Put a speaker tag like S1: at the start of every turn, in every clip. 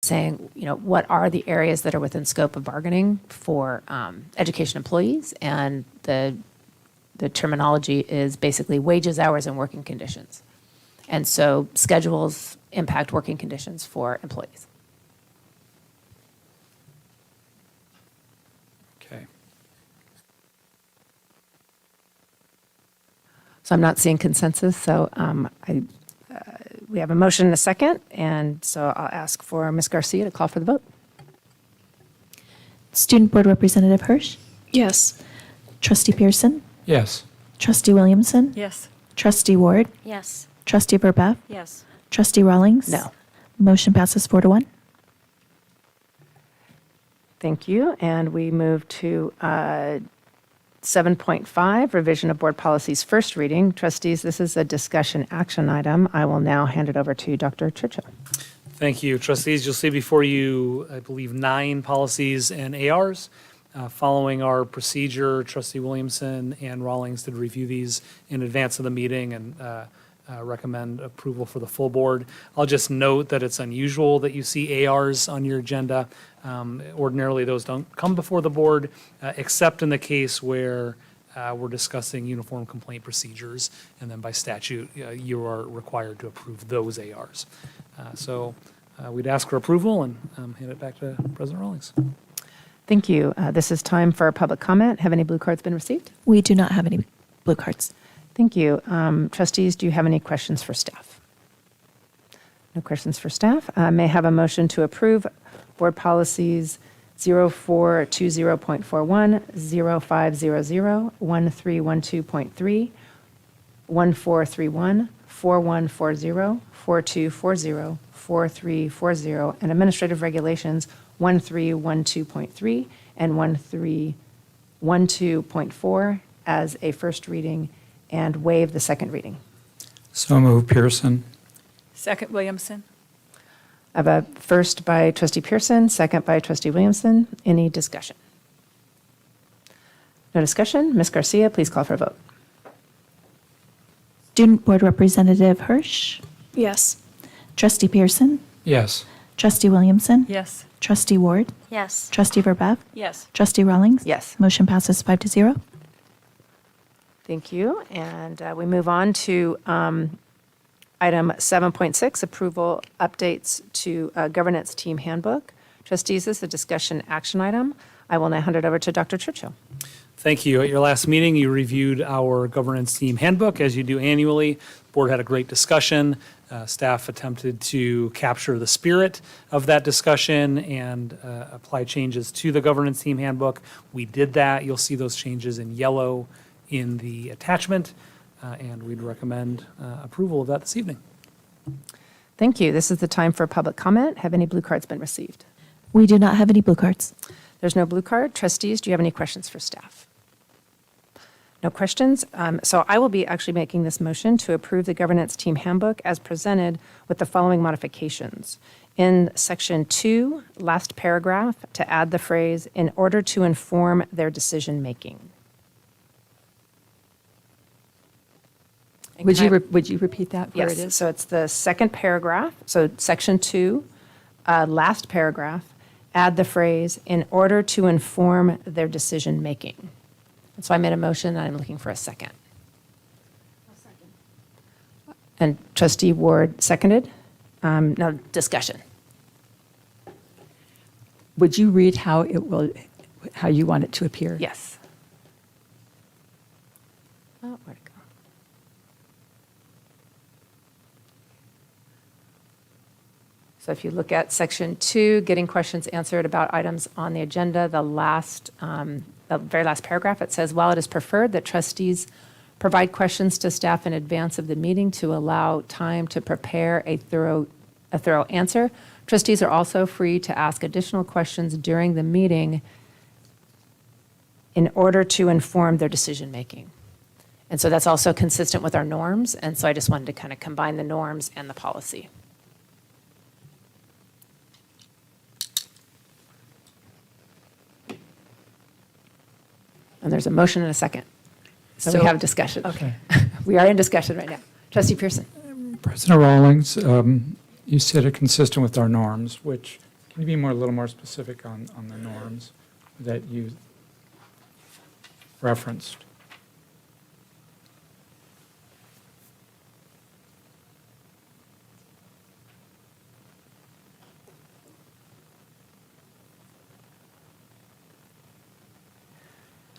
S1: saying, what are the areas that are within scope of bargaining for education employees, and the terminology is basically wages, hours, and working conditions. And so schedules impact working conditions for employees.
S2: Okay.
S1: So I'm not seeing consensus, so we have a motion and a second, and so I'll ask for Ms. Garcia to call for the vote.
S3: Student Board Representative Hirsch?
S4: Yes.
S3: Trustee Pearson?
S2: Yes.
S3: Trustee Williamson?
S4: Yes.
S3: Trustee Ward?
S4: Yes.
S3: Trustee Verbeff?
S4: Yes.
S3: Trustee Rawlings?
S1: No.
S3: Motion passes 4-1.
S1: Thank you, and we move to 7.5, revision of board policies, first reading. Trustees, this is a discussion action item. I will now hand it over to Dr. Churchill.
S2: Thank you. Trustees, you'll see before you, I believe, 9 policies and ARs. Following our procedure, Trustee Williamson and Rawlings did review these in advance of the meeting and recommend approval for the full board. I'll just note that it's unusual that you see ARs on your agenda. Ordinarily, those don't come before the board, except in the case where we're discussing uniform complaint procedures, and then by statute, you are required to approve those ARs. So we'd ask for approval and hand it back to President Rawlings.
S1: Thank you. This is time for public comment. Have any blue cards been received?
S3: We do not have any blue cards.
S1: Thank you. Trustees, do you have any questions for staff? No questions for staff. May I have a motion to approve board policies 0420.41, 0500, 1312.3, 1431, 4140, 4240, 4340, and administrative regulations 1312.3 and 1312.4 as a first reading, and waive the second reading.
S5: So move, Pearson.
S4: Second, Williamson.
S1: I have a first by Trustee Pearson, second by Trustee Williamson. Any discussion? No discussion? Ms. Garcia, please call for a vote.
S3: Student Board Representative Hirsch?
S4: Yes.
S3: Trustee Pearson?
S5: Yes.
S3: Trustee Williamson?
S4: Yes.
S3: Trustee Ward?
S4: Yes.
S3: Trustee Verbeff?
S4: Yes.
S3: Trustee Rawlings?
S1: Yes.
S3: Motion passes 5-0.
S1: Thank you. And we move on to item 7.6, approval updates to governance team handbook. Trustees, this is a discussion action item. I will now hand it over to Dr. Churchill.
S2: Thank you. At your last meeting, you reviewed our governance team handbook, as you do annually. The board had a great discussion. Staff attempted to capture the spirit of that discussion and apply changes to the governance team handbook. We did that. You'll see those changes in yellow in the attachment, and we'd recommend approval of that this evening.
S1: Thank you. This is the time for public comment. Have any blue cards been received?
S3: We do not have any blue cards.
S1: There's no blue card. Trustees, do you have any questions for staff? No questions. So I will be actually making this motion to approve the governance team handbook as presented with the following modifications. In section 2, last paragraph, to add the phrase, "in order to inform their decision-making."
S6: Would you repeat that where it
S1: Yes,
S6: is?
S1: so it's the second paragraph, so section 2, last paragraph, add the phrase, "in order to inform their decision-making." And so I made a motion, and I'm looking for a second. And Trustee Ward seconded? No, discussion.
S6: Would you read how you want it to appear?
S1: Yes. Oh, where'd it go? So if you look at section 2, getting questions answered about items on the agenda, the very last paragraph, it says, while it is preferred that trustees provide questions to staff in advance of the meeting to allow time to prepare a thorough answer, trustees are also free to ask additional questions during the meeting in order to inform their decision-making. And so that's also consistent with our norms, and so I just wanted to kind of combine the norms and the policy. And there's a motion and a second. So we have discussion.
S6: Okay.
S1: We are in discussion right now. Trustee Pearson.
S5: President Rawlings, you said it consistent with our norms, which Can you be a little more specific on the norms that you referenced?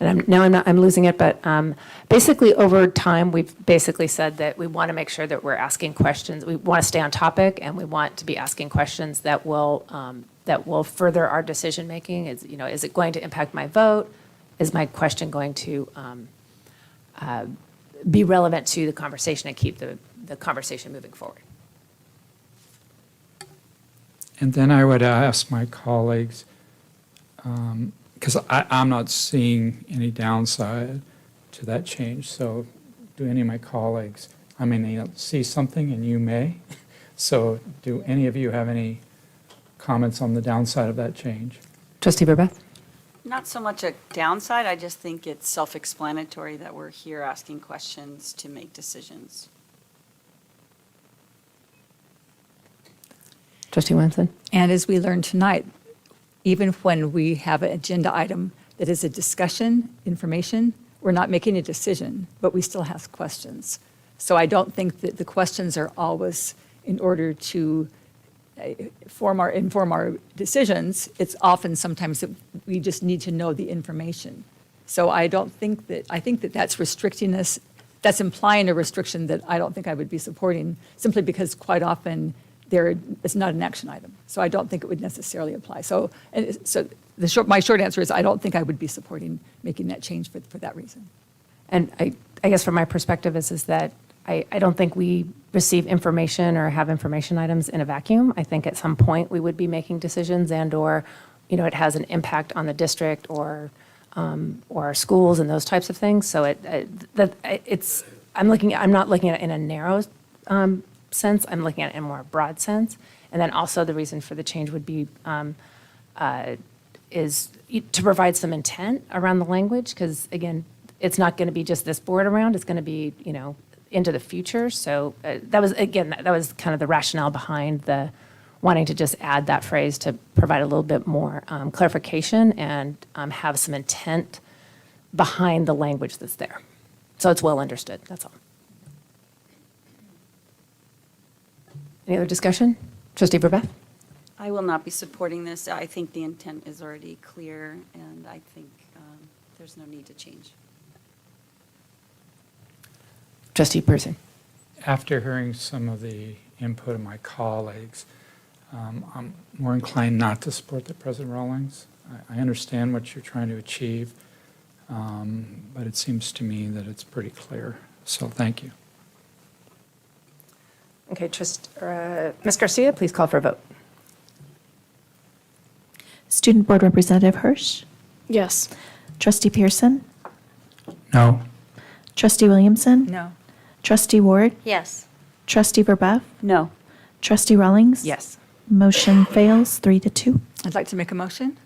S1: And I'm losing it, but basically over time, we've basically said that we want to make sure that we're asking questions. We want to stay on topic, and we want to be asking questions that will further our decision making. Is it going to impact my vote? Is my question going to be relevant to the conversation and keep the conversation moving forward?
S5: And then I would ask my colleagues, because I'm not seeing any downside to that change. So do any of my colleagues, I mean, see something and you may. So do any of you have any comments on the downside of that change?
S1: Trustee Verbath?
S7: Not so much a downside, I just think it's self-explanatory that we're here asking questions to make decisions.
S1: Trustee Williamson?
S6: And as we learned tonight, even when we have an agenda item that is a discussion, information, we're not making a decision, but we still ask questions. So I don't think that the questions are always in order to inform our decisions. It's often sometimes that we just need to know the information. So I think that that's restricting us, that's implying a restriction that I don't think I would be supporting, simply because quite often it's not an action item. So I don't think it would necessarily apply. So my short answer is I don't think I would be supporting making that change for that reason.
S1: And I guess from my perspective is that I don't think we receive information or have information items in a vacuum. I think at some point we would be making decisions or, it has an impact on the district or schools and those types of things. So I'm not looking at it in a narrow sense. I'm looking at it in a more broad sense. And then also the reason for the change would be is to provide some intent around the language, because again, it's not going to be just this board around. It's going to be, into the future. So that was kind of the rationale behind the wanting to just add that phrase to provide a little bit more clarification and have some intent behind the language that's there. So it's well understood, that's all. Any other discussion? Trustee Verbath?
S7: I will not be supporting this. I think the intent is already clear, and I think there's no need to change.
S1: Trustee Pearson?
S5: After hearing some of the input of my colleagues, I'm more inclined not to support that, President Rawlings. I understand what you're trying to achieve, but it seems to me that it's pretty clear. So thank you.
S1: Okay, Ms. Garcia, please call for a vote.
S3: Student Board Representative Hirsch?
S4: Yes.
S3: Trustee Pearson?
S5: No.
S3: Trustee Williamson?
S6: No.
S3: Trustee Ward?
S7: Yes.
S3: Trustee Verbath?
S7: No.
S3: Trustee Rawlings?
S1: Yes.
S3: Motion fails 3-2.
S6: I'd like to make a motion.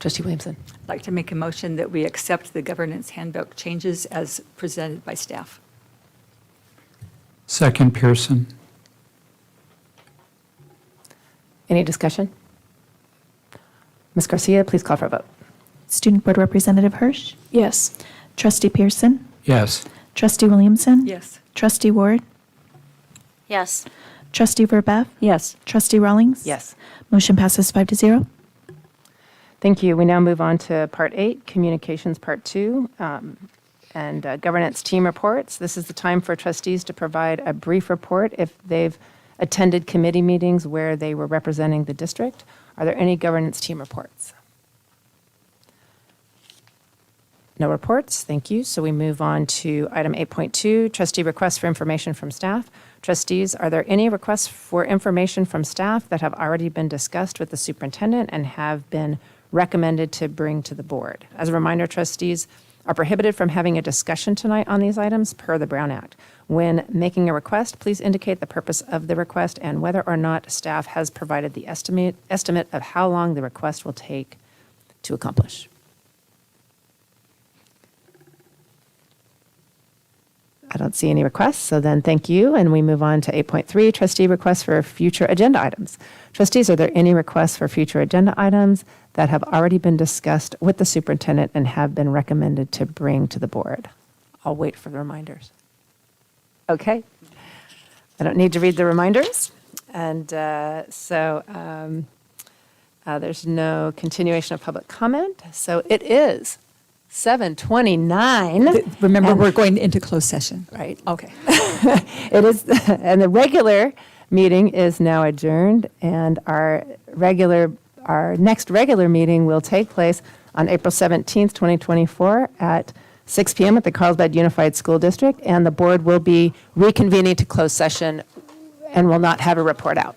S1: Trustee Williamson?
S6: I'd like to make a motion that we accept the governance handbook changes as presented by staff.
S5: Second, Pearson.
S1: Any discussion? Ms. Garcia, please call for a vote.
S3: Student Board Representative Hirsch?
S4: Yes.
S3: Trustee Pearson?
S5: Yes.
S3: Trustee Williamson?
S6: Yes.
S3: Trustee Ward?
S7: Yes.
S3: Trustee Verbath?
S6: Yes.
S3: Trustee Rawlings?
S1: Yes.
S3: Motion passes 5-0.
S1: Thank you. We now move on to Part 8, Communications Part 2, and Governance Team Reports. This is the time for trustees to provide a brief report if they've attended committee meetings where they were representing the district. Are there any governance team reports? No reports, thank you. So we move on to item 8.2, trustee requests for information from staff. Trustees, are there any requests for information from staff that have already been discussed with the superintendent and have been recommended to bring to the board? As a reminder, trustees are prohibited from having a discussion tonight on these items per the Brown Act. When making a request, please indicate the purpose of the request and whether or not staff has provided the estimate of how long the request will take to accomplish. I don't see any requests, so then thank you. And we move on to 8.3, trustee requests for future agenda items. Trustees, are there any requests for future agenda items that have already been discussed with the superintendent and have been recommended to bring to the board? I'll wait for the reminders. Okay. I don't need to read the reminders. And there's no continuation of public comment. So it is 7:29.
S6: Remember,
S1: And-
S6: we're going into closed session.
S1: Right.
S6: Okay.
S1: It is, and the regular meeting is now adjourned, and our next regular meeting will take place on April 17th, 2024 at 6 PM at the Carlsbad Unified School District, and the board will be reconvening to closed session and will not have a report out.